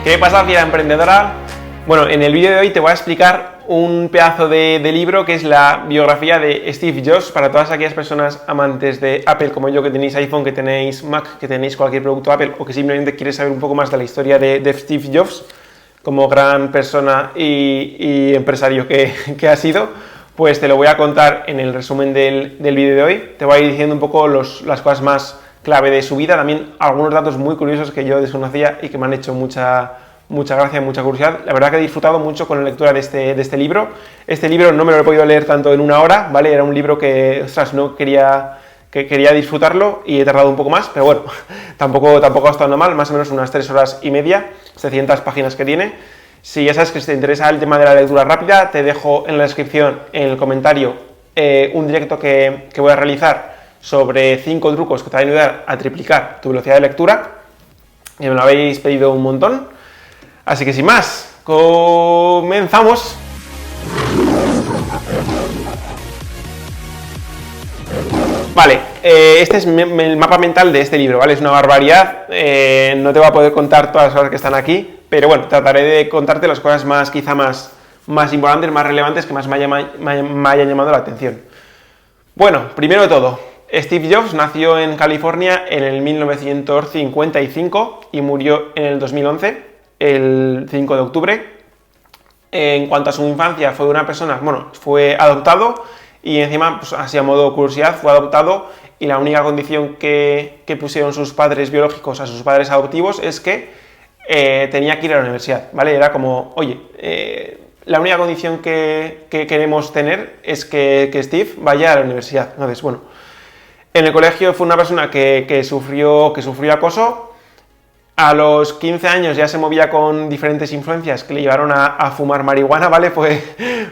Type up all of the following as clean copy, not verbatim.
¿Qué pasa, fiera emprendedora? Bueno, en el vídeo de hoy te voy a explicar un pedazo de libro que es la biografía de Steve Jobs para todas aquellas personas amantes de Apple como yo, que tenéis iPhone, que tenéis Mac, que tenéis cualquier producto Apple o que simplemente quieres saber un poco más de la historia de Steve Jobs como gran persona y empresario que ha sido. Pues te lo voy a contar en el resumen del vídeo de hoy. Te voy a ir diciendo un poco las cosas más clave de su vida, también algunos datos muy curiosos que yo desconocía y que me han hecho mucha gracia, mucha curiosidad. La verdad que he disfrutado mucho con la lectura de este libro. Este libro no me lo he podido leer tanto en una hora, ¿vale? Era un libro que, ostras, no quería disfrutarlo y he tardado un poco más, pero bueno, tampoco ha estado mal, más o menos unas 3 horas y media, 700 páginas que tiene. Si ya sabes que te interesa el tema de la lectura rápida, te dejo en la descripción, en el comentario, un directo que voy a realizar sobre 5 trucos que te van a ayudar a triplicar tu velocidad de lectura, que me lo habéis pedido un montón. Así que sin más, comenzamos. Vale, este es el mapa mental de este libro, ¿vale? Es una barbaridad, no te voy a poder contar todas las cosas que están aquí, pero bueno, trataré de contarte las cosas quizá más importantes, más relevantes, que más me hayan llamado la atención. Bueno, primero de todo, Steve Jobs nació en California en el 1955 y murió en el 2011, el 5 de octubre. En cuanto a su infancia, fue adoptado y encima, pues, así a modo curiosidad, fue adoptado y la única condición que pusieron sus padres biológicos a sus padres adoptivos es que tenía que ir a la universidad, ¿vale? Era como, oye, la única condición que queremos tener es que Steve vaya a la universidad. Entonces, bueno, en el colegio fue una persona que sufrió acoso. A los 15 años ya se movía con diferentes influencias que le llevaron a fumar marihuana, ¿vale?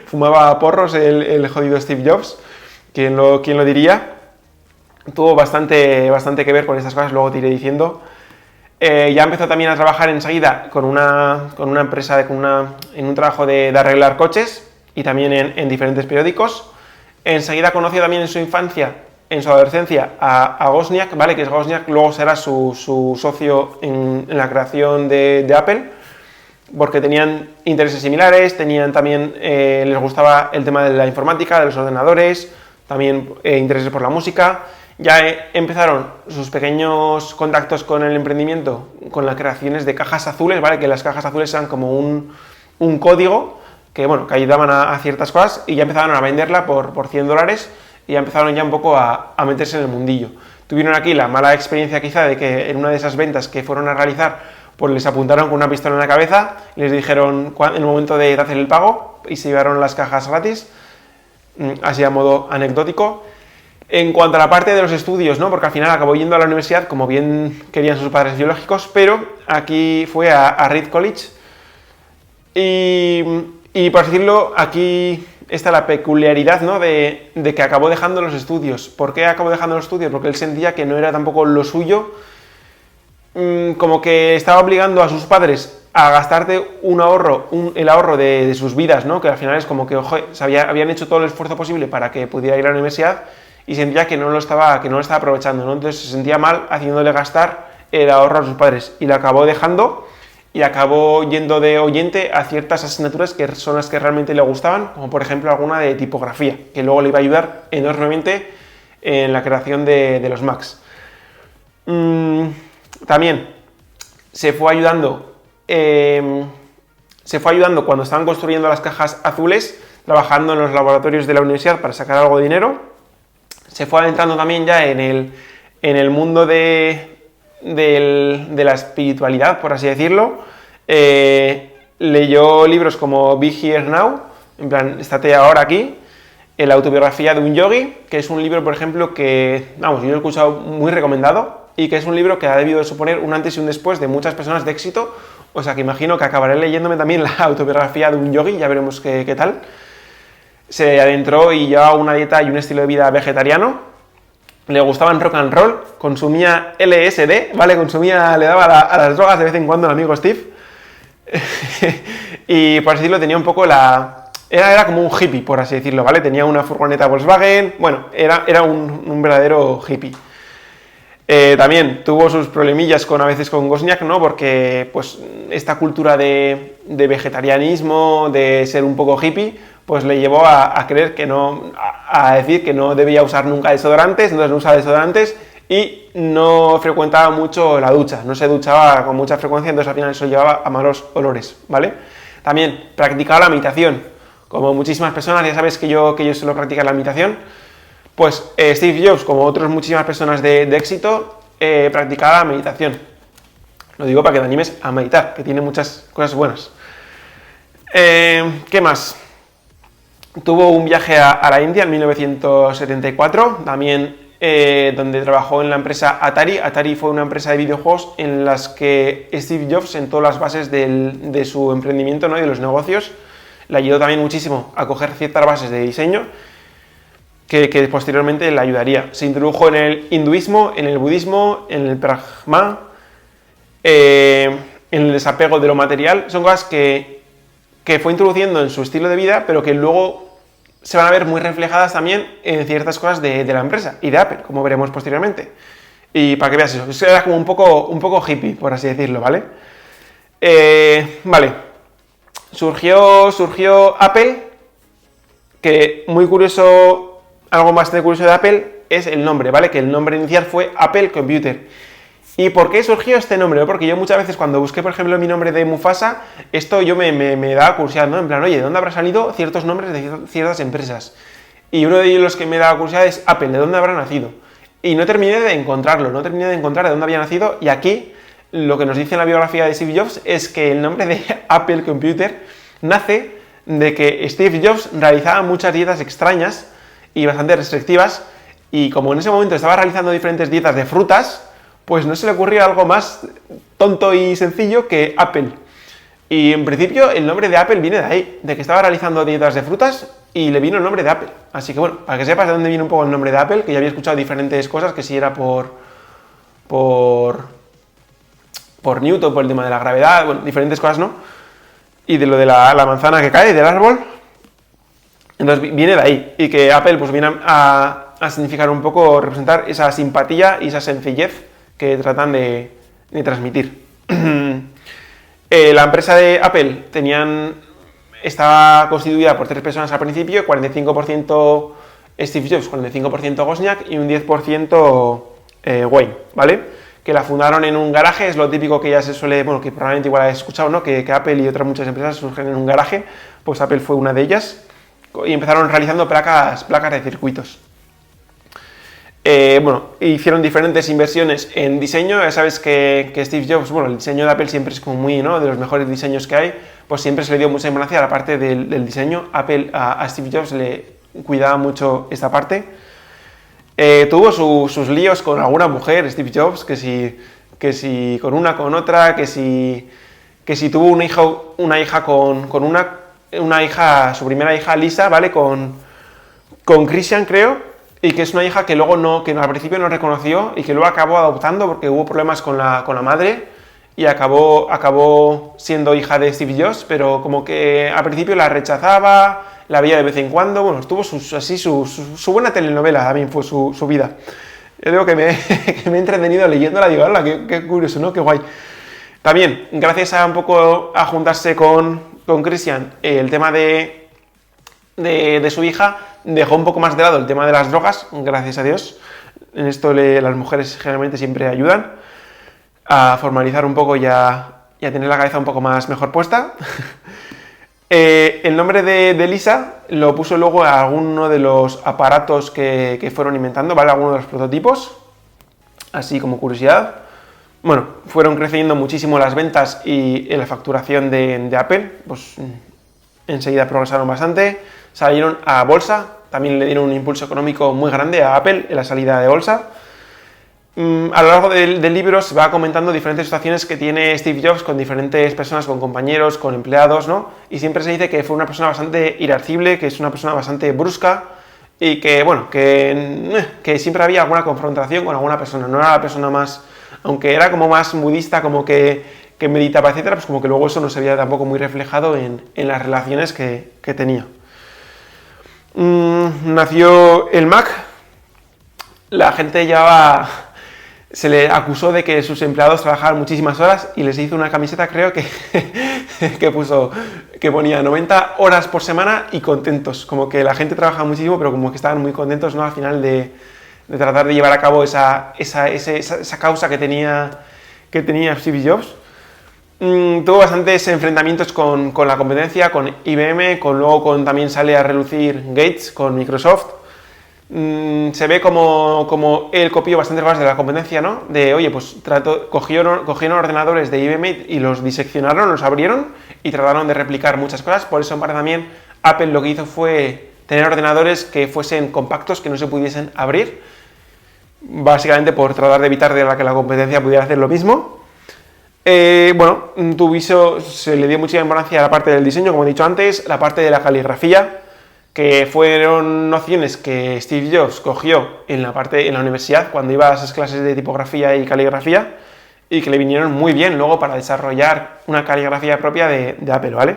Fumaba porros el jodido Steve Jobs, ¿quién lo diría? Tuvo bastante que ver con estas cosas, luego te iré diciendo. Ya empezó también a trabajar enseguida con una empresa, en un trabajo de arreglar coches y también en diferentes periódicos. Enseguida conoció también en su adolescencia a Wozniak, ¿vale? Que es Wozniak, luego será su socio en la creación de Apple, porque tenían intereses similares, les gustaba el tema de la informática, de los ordenadores, también intereses por la música. Ya empezaron sus pequeños contactos con el emprendimiento, con las creaciones de cajas azules, ¿vale? Que las cajas azules eran como un código que ayudaban a ciertas cosas, y ya empezaron a venderla por $100 y ya empezaron ya un popo a meterse en el mundillo. Tuvieron aquí la mala experiencia quizá de que en una de esas ventas que fueron a realizar, pues les apuntaron con una pistola en la cabeza y les dijeron en el momento de hacer el pago y se llevaron las cajas gratis, así a modo anecdótico. En cuanto a la parte de los estudios, ¿no? Porque al final acabó yendo a la universidad como bien querían sus padres biológicos, pero aquí fue a Reed College y por decirlo, aquí está la peculiaridad, ¿no? de que acabó dejando los estudios. ¿Por qué acabó dejando los estudios? Porque él sentía que no era tampoco lo suyo, como que estaba obligando a sus padres a gastarte el ahorro de sus vidas, ¿no? Que al final es como que, ojo, habían hecho todo el esfuerzo posible para que pudiera ir a la universidad y sentía que no lo estaba aprovechando, ¿no? Entonces se sentía mal haciéndole gastar el ahorro a sus padres y lo acabó dejando. Y acabó yendo de oyente a ciertas asignaturas que son las que realmente le gustaban, como por ejemplo alguna de tipografía, que luego le iba a ayudar enormemente en la creación de los Macs. También se fue ayudando cuando estaban construyendo las cajas azules, trabajando en los laboratorios de la universidad para sacar algo de dinero. Se fue adentrando también ya en el mundo de la espiritualidad, por así decirlo. Leyó libros como Be Here Now, en plan, estate ahora aquí, la autobiografía de un yogi, que es un libro, por ejemplo, que, yo lo he escuchado muy recomendado, y que es un libro que ha debido de suponer un antes y un después de muchas personas de éxito, o sea que imagino que acabaré leyéndome también la autobiografía de un yogi, ya veremos qué tal. Se adentró y llevaba una dieta y un estilo de vida vegetariano. Le gustaba el rock and roll, consumía LSD, ¿vale? Le daba a las drogas de vez en cuando el amigo Steve. Y por así decirlo, tenía un poco era como un hippie, por así decirlo, ¿vale? Tenía una furgoneta Volkswagen, bueno, era un verdadero hippie. También tuvo sus problemillas a veces con Wozniak, ¿no? Porque pues esta cultura de vegetarianismo, de ser un poco hippie, pues le llevó a creer que no, a decir que no debía usar nunca desodorantes, entonces no usaba desodorantes y no frecuentaba mucho la ducha, no se duchaba con mucha frecuencia, entonces al final eso llevaba a malos olores, ¿vale? También practicaba la meditación, como muchísimas personas, ya sabes que yo suelo practicar la meditación. Pues Steve Jobs, como otras muchísimas personas de éxito, practicaba la meditación. Lo digo para que te animes a meditar, que tiene muchas cosas buenas. ¿Qué más? Tuvo un viaje a la India en 1974, también donde trabajó en la empresa Atari. Atari fue una empresa de videojuegos en las que Steve Jobs sentó las bases de su emprendimiento, ¿no? Y de los negocios. Le ayudó también muchísimo a coger ciertas bases de diseño que posteriormente le ayudaría. Se introdujo en el hinduismo, en el budismo, en el prajna, en el desapego de lo material. Son cosas que fue introduciendo en su estilo de vida, pero que luego se van a ver muy reflejadas también en ciertas cosas de la empresa y de Apple, como veremos posteriormente. Y para que veas eso era como un poco hippie, por así decirlo, ¿vale? Vale. Surgió Apple, que muy curioso. Algo bastante curioso de Apple es el nombre, ¿vale? Que el nombre inicial fue Apple Computer. ¿Y por qué surgió este nombre? Porque yo muchas veces cuando busqué, por ejemplo, mi nombre de Mufasa, esto yo me daba curiosidad, ¿no? En plan, oye, ¿de dónde habrán salido ciertos nombres de ciertas empresas? Y uno de ellos los que me daba curiosidad es Apple, ¿de dónde habrá nacido? Y no terminé de encontrarlo, no terminé de encontrar de dónde había nacido, y aquí lo que nos dice en la biografía de Steve Jobs es que el nombre de Apple Computer nace de que Steve Jobs realizaba muchas dietas extrañas y bastante restrictivas, y como en ese momento estaba realizando diferentes dietas de frutas, pues no se le ocurrió algo más tonto y sencillo que Apple. Y en principio el nombre de Apple viene de ahí, de que estaba realizando dietas de frutas y le vino el nombre de Apple. Así que bueno, para que sepas de dónde viene un poco el nombre de Apple, que ya había escuchado diferentes cosas, que si era por Newton, por el tema de la gravedad, bueno, diferentes cosas, ¿no? Y de lo de la manzana que cae del árbol. Entonces viene de ahí, y que Apple pues viene a significar un poco, representar esa simpatía y esa sencillez que tratan de transmitir. La empresa de Apple estaba constituida por 3 personas al principio, 45% Steve Jobs, 45% Wozniak y un 10% Wayne, ¿vale? Que la fundaron en un garaje, es lo típico que ya se suele, bueno, que probablemente igual habéis escuchado, ¿no? Que Apple y otras muchas empresas surgen en un garaje, pues Apple fue una de ellas. Y empezaron realizando placas de circuitos. Bueno, hicieron diferentes inversiones en diseño. Ya sabes que Steve Jobs, bueno, el diseño de Apple siempre es como muy, ¿no? De los mejores diseños que hay, pues siempre se le dio mucha importancia a la parte del diseño. Apple a Steve Jobs le cuidaba mucho esta parte. Tuvo sus líos con alguna mujer, Steve Jobs, que si con una, con otra, que si tuvo una hija con una hija, su primera hija Lisa, ¿vale? Con Christian, creo, y que es una hija que luego que al principio no reconoció y que luego acabó adoptando porque hubo problemas con la madre y acabó siendo hija de Steve Jobs, pero como que al principio la rechazaba, la veía de vez en cuando, bueno, estuvo su buena telenovela, también fue su vida. Yo digo que me he entretenido leyéndola, digo, hola, qué curioso, ¿no? Qué guay. También, gracias a un poco a juntarse con Christian, el tema de su hija, dejó un poco más de lado el tema de las drogas, gracias a Dios. En esto las mujeres generalmente siempre ayudan a formalizar un poco y a tener la cabeza un poco mejor puesta. El nombre de Lisa lo puso luego a alguno de los aparatos que fueron inventando, ¿vale? Algunos de los prototipos, así como curiosidad. Bueno, fueron creciendo muchísimo las ventas y la facturación de Apple, pues enseguida progresaron bastante, salieron a bolsa, también le dieron un impulso económico muy grande a Apple en la salida de bolsa. A lo largo del libro se va comentando diferentes situaciones que tiene Steve Jobs con diferentes personas, con compañeros, con empleados, ¿no? Y siempre se dice que fue una persona bastante irascible, que es una persona bastante brusca y que, bueno, que siempre había alguna confrontación con alguna persona, no era la persona más, aunque era como más budista, como que meditaba, etcétera, pues como que luego eso no se veía tampoco muy reflejado en las relaciones que tenía. Nació el Mac, la gente llevaba se le acusó de que sus empleados trabajaban muchísimas horas y les hizo una camiseta, creo que, que ponía 90 horas por semana y contentos. Como que la gente trabaja muchísimo, pero como que estaban muy contentos, ¿no? Al final de tratar de llevar a cabo esa causa que tenía Steve Jobs. Tuvo bastantes enfrentamientos con la competencia, con IBM, luego también sale a relucir Gates con Microsoft. Se ve como él copió bastantes cosas de la competencia, ¿no? Oye, pues cogieron ordenadores de IBM y los diseccionaron, los abrieron y trataron de replicar muchas cosas. Por eso en parte también Apple lo que hizo fue tener ordenadores que fuesen compactos, que no se pudiesen abrir, básicamente por tratar de evitar que la competencia pudiera hacer lo mismo. Bueno, se le dio mucha importancia a la parte del diseño, como he dicho antes, la parte de la caligrafía, que fueron nociones que Steve Jobs cogió en la universidad, cuando iba a esas clases de tipografía y caligrafía, y que le vinieron muy bien luego para desarrollar una caligrafía propia de Apple, ¿vale?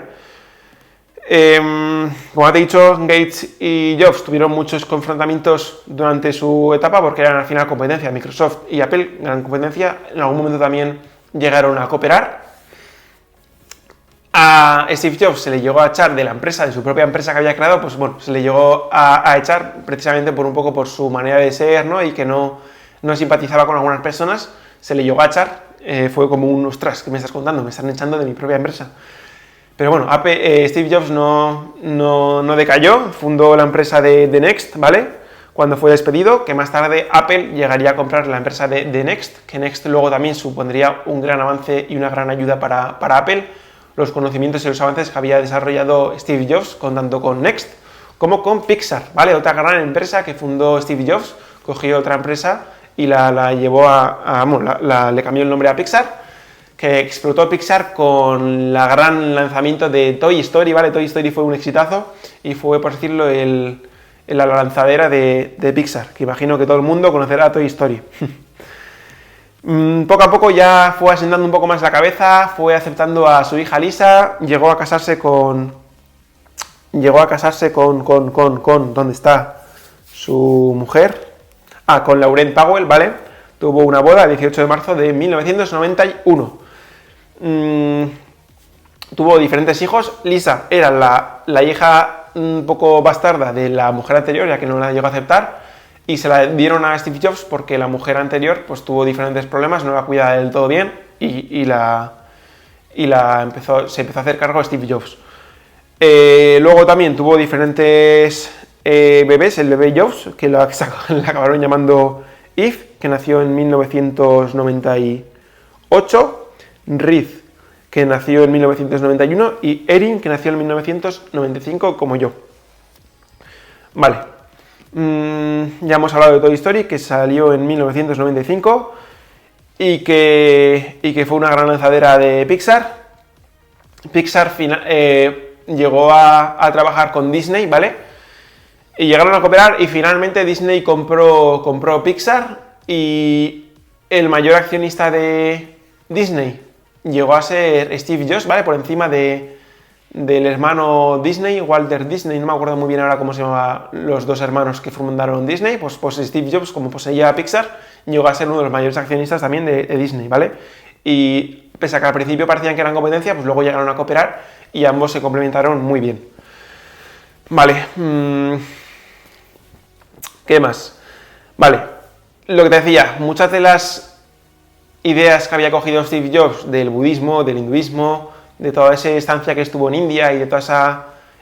Como te he dicho, Gates y Jobs tuvieron muchos confrontamientos durante su etapa porque eran al final competencia. Microsoft y Apple, gran competencia, en algún momento también llegaron a cooperar. A Steve Jobs se le llegó a echar de la empresa, de su propia empresa que había creado, pues bueno, se le llegó a echar precisamente por su manera de ser, ¿no? Y que no simpatizaba con algunas personas, se le llegó a echar. Fue como un, ostras, ¿qué me estás contando? Me están echando de mi propia empresa. Pero bueno, Steve Jobs no decayó, fundó la empresa de Next, ¿vale? Cuando fue despedido, que más tarde Apple llegaría a comprar la empresa de Next, que Next luego también supondría un gran avance y una gran ayuda para Apple, los conocimientos y los avances que había desarrollado Steve Jobs, tanto con Next como con Pixar, ¿vale? Otra gran empresa que fundó Steve Jobs, cogió otra empresa y la llevó le cambió el nombre a Pixar, que explotó Pixar con la gran lanzamiento de Toy Story, ¿vale? Toy Story fue un exitazo y fue, por decirlo, la lanzadera de Pixar, que imagino que todo el mundo conocerá a Toy Story. Poco a poco ya fue asentando un poco más la cabeza, fue aceptando a su hija Lisa, llegó a casarse con ¿dónde está su mujer? Con Laurent Powell, ¿vale? Tuvo una boda el 18 de marzo de 1991. Tuvo diferentes hijos. Lisa era la hija un poco bastarda de la mujer anterior, ya que no la llegó a aceptar, y se la dieron a Steve Jobs porque la mujer anterior pues tuvo diferentes problemas, no la cuidaba del todo bien y se empezó a hacer cargo de Steve Jobs. Luego también tuvo diferentes bebés, el bebé Jobs, que la acabaron llamando Eve, que nació en 1998, Reed, que nació en 1991, y Erin, que nació en 1995, como yo. Vale. Ya hemos hablado de Toy Story, que salió en 1995 y que fue una gran lanzadera de Pixar. Pixar llegó a trabajar con Disney, ¿vale? Y llegaron a cooperar y finalmente Disney compró Pixar y el mayor accionista de Disney llegó a ser Steve Jobs, ¿vale? Por encima del hermano Disney, Walter Disney, no me acuerdo muy bien ahora cómo se llamaban los dos hermanos que fundaron Disney, pues Steve Jobs, como poseía Pixar, llegó a ser uno de los mayores accionistas también de Disney, ¿vale? Y pese a que al principio parecían que eran competencia, pues luego llegaron a cooperar y ambos se complementaron muy bien. Vale, ¿qué más? Vale, lo que te decía, muchas de las ideas que había cogido Steve Jobs del budismo, del hinduismo, de toda esa estancia que estuvo en India y de todo ese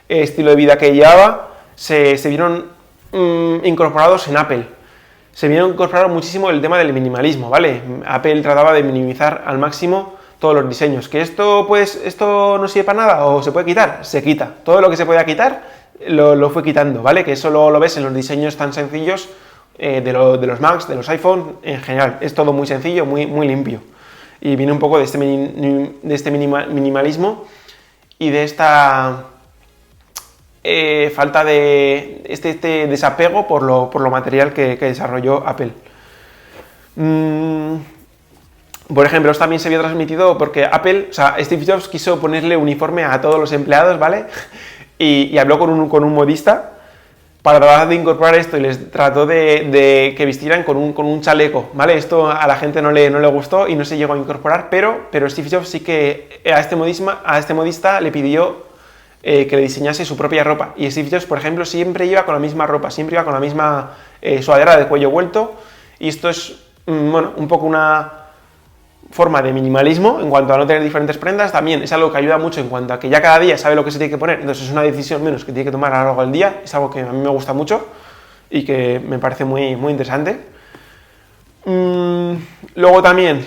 estilo de vida que llevaba, se vieron incorporados en Apple. Se vieron incorporados muchísimo el tema del minimalismo, ¿vale? Apple trataba de minimizar al máximo todos los diseños. ¿Que esto no sirve para nada o se puede quitar? Se quita. Todo lo que se podía quitar lo fue quitando, ¿vale? Que eso lo ves en los diseños tan sencillos de los Macs, de los iPhone, en general. Es todo muy sencillo, muy, muy limpio. Y viene un poco de este minimalismo y de esta falta de este desapego por lo material que desarrolló Apple. Por ejemplo, esto también se había transmitido porque Steve Jobs quiso ponerle uniforme a todos los empleados, ¿vale? Y habló con un modista para tratar de incorporar esto y les trató de que vistieran con un chaleco, ¿vale? Esto a la gente no le gustó y no se llegó a incorporar, pero Steve Jobs sí que a este modista le pidió que le diseñase su propia ropa. Y Steve Jobs, por ejemplo, siempre iba con la misma ropa, siempre iba con la misma sudadera de cuello vuelto, y esto es, bueno, un poco una forma de minimalismo en cuanto a no tener diferentes prendas. También es algo que ayuda mucho en cuanto a que ya cada día sabe lo que se tiene que poner, entonces es una decisión menos que tiene que tomar a lo largo del día. Es algo que a mí me gusta mucho y que me parece muy, muy interesante. Luego también,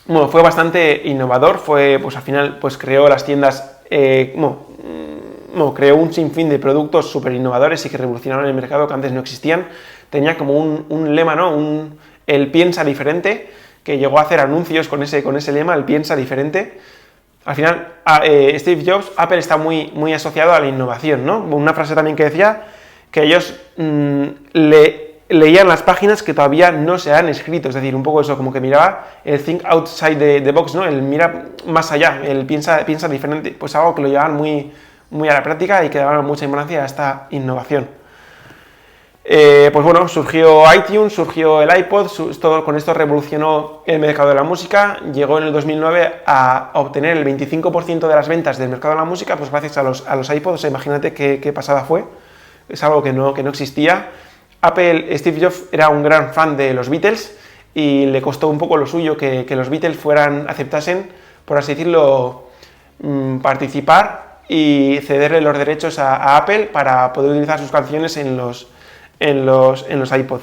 bueno, fue bastante innovador, pues al final pues creó las tiendas, creó un sinfín de productos súper innovadores y que revolucionaron el mercado que antes no existían. Tenía como un lema, ¿no? El piensa diferente, que llegó a hacer anuncios con ese lema, el piensa diferente. Al final, Steve Jobs, Apple está muy, muy asociado a la innovación, ¿no? Una frase también que decía que ellos leían las páginas que todavía no se han escrito, es decir, un poco eso, como que miraba el think outside the box, ¿no? El mira más allá, el piensa diferente, pues algo que lo llevaban muy, muy a la práctica y que daban mucha importancia a esta innovación. Pues bueno, surgió iTunes, surgió el iPod, con esto revolucionó el mercado de la música. Llegó en el 2009 a obtener el 25% de las ventas del mercado de la música, pues gracias a los iPods. O sea, imagínate qué pasada fue, es algo que no existía. Steve Jobs era un gran fan de los Beatles y le costó un poco lo suyo que los Beatles aceptasen, por así decirlo, participar y cederle los derechos a Apple para poder utilizar sus canciones en los iPod.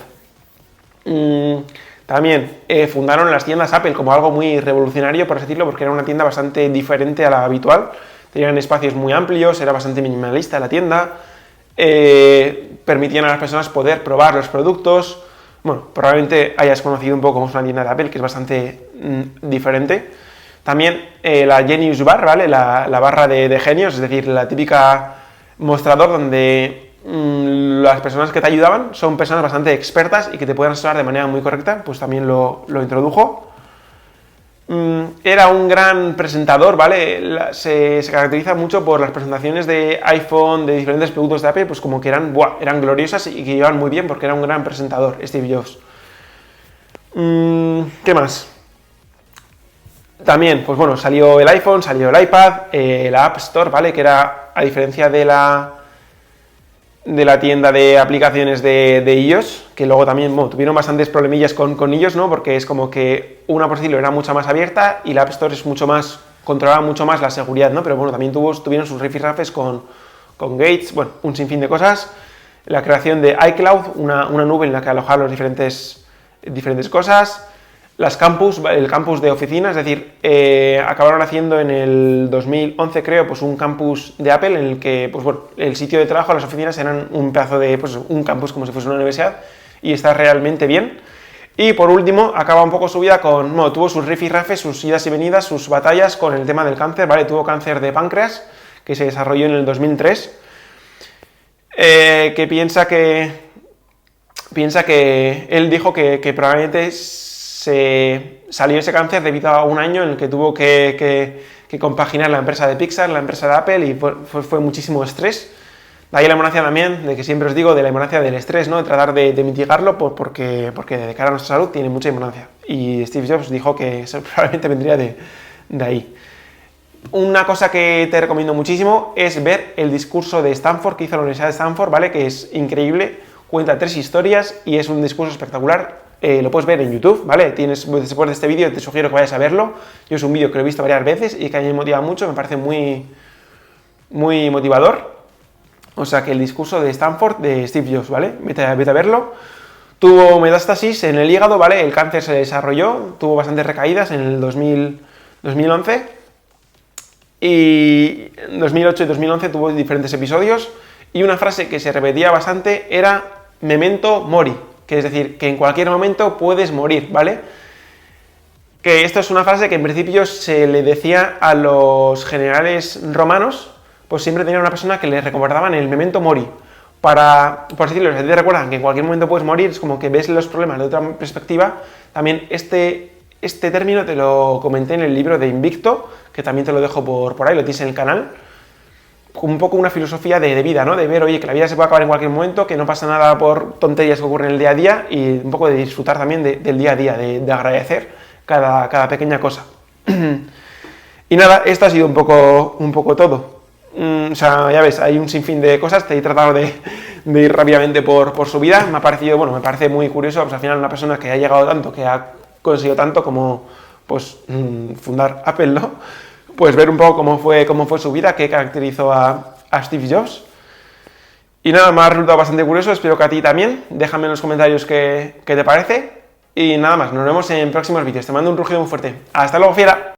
También fundaron las tiendas Apple como algo muy revolucionario, por así decirlo, porque era una tienda bastante diferente a la habitual. Tenían espacios muy amplios, era bastante minimalista la tienda, permitían a las personas poder probar los productos. Bueno, probablemente hayas conocido un poco cómo es una tienda de Apple, que es bastante diferente. También la Genius Bar, ¿vale? La barra de genios, es decir, la típica mostrador donde las personas que te ayudaban son personas bastante expertas y que te pueden asesorar de manera muy correcta, pues también lo introdujo. Era un gran presentador, ¿vale? Se caracteriza mucho por las presentaciones de iPhone, de diferentes productos de Apple, pues como que eran gloriosas y que iban muy bien porque era un gran presentador, Steve Jobs. ¿Qué más? También, pues bueno, salió el iPhone, salió el iPad, la App Store, ¿vale? Que era, a diferencia de la tienda de aplicaciones de iOS, que luego también tuvieron bastantes problemillas con iOS, ¿no? Porque es como que una, por decirlo, era mucho más abierta y la App Store es controlaba mucho más la seguridad, ¿no? Pero bueno, también tuvieron sus rifirrafes con Gates, bueno, un sinfín de cosas. La creación de iCloud, una nube en la que alojar los diferentes cosas. El campus de oficina, es decir, acabaron haciendo en el 2011, creo, pues un campus de Apple en el que, pues bueno, el sitio de trabajo, las oficinas eran un pedazo de, pues un campus como si fuese una universidad, y está realmente bien. Y por último, acaba un poco su vida tuvo sus rifirrafes, sus idas y venidas, sus batallas con el tema del cáncer, ¿vale? Tuvo cáncer de páncreas, que se desarrolló en el 2003, que piensa que él dijo que probablemente salió ese cáncer debido a un año en el que tuvo que compaginar la empresa de Pixar, la empresa de Apple, y fue muchísimo estrés. De ahí la importancia también, de que siempre os digo, de la importancia del estrés, ¿no? De tratar de mitigarlo porque de cara a nuestra salud tiene mucha importancia. Y Steve Jobs dijo que eso probablemente vendría de ahí. Una cosa que te recomiendo muchísimo es ver el discurso de Stanford que hizo la Universidad de Stanford, ¿vale? Que es increíble, cuenta 3 historias y es un discurso espectacular. Lo puedes ver en YouTube, ¿vale? Después de este vídeo te sugiero que vayas a verlo. Yo es un vídeo que lo he visto varias veces y que a mí me motiva mucho, me parece muy, muy motivador. O sea que el discurso de Stanford de Steve Jobs, ¿vale? Vete a verlo. Tuvo metástasis en el hígado, ¿vale? El cáncer se desarrolló, tuvo bastantes recaídas en el 2011 y en 2008 y 2011 tuvo diferentes episodios y una frase que se repetía bastante era memento mori, que es decir, que en cualquier momento puedes morir, ¿vale? Que esto es una frase que en principio se le decía a los generales romanos, pues siempre tenían una persona que les recordaban el memento mori. Por decirlo, si te recuerdan que en cualquier momento puedes morir, es como que ves los problemas de otra perspectiva. También este término te lo comenté en el libro de Invicto, que también te lo dejo por ahí, lo tienes en el canal. un poco una filosofía de vida, ¿no? De ver, oye, que la vida se puede acabar en cualquier momento, que no pasa nada por tonterías que ocurren en el día a día y un poco de disfrutar también del día a día, de agradecer cada pequeña cosa. Y nada, esto ha sido un poco todo. O sea, ya ves, hay un sinfín de cosas, te he tratado de ir rápidamente por su vida, me ha parecido, bueno, me parece muy curioso, pues al final una persona que ha llegado tanto, que ha conseguido tanto como, pues, fundar Apple, ¿no? Pues ver un poco cómo fue su vida, qué caracterizó a Steve Jobs. Y nada, me ha resultado bastante curioso, espero que a ti también, déjame en los comentarios qué te parece. Y nada más, nos vemos en próximos vídeos, te mando un rugido muy fuerte. ¡Hasta luego, fiera!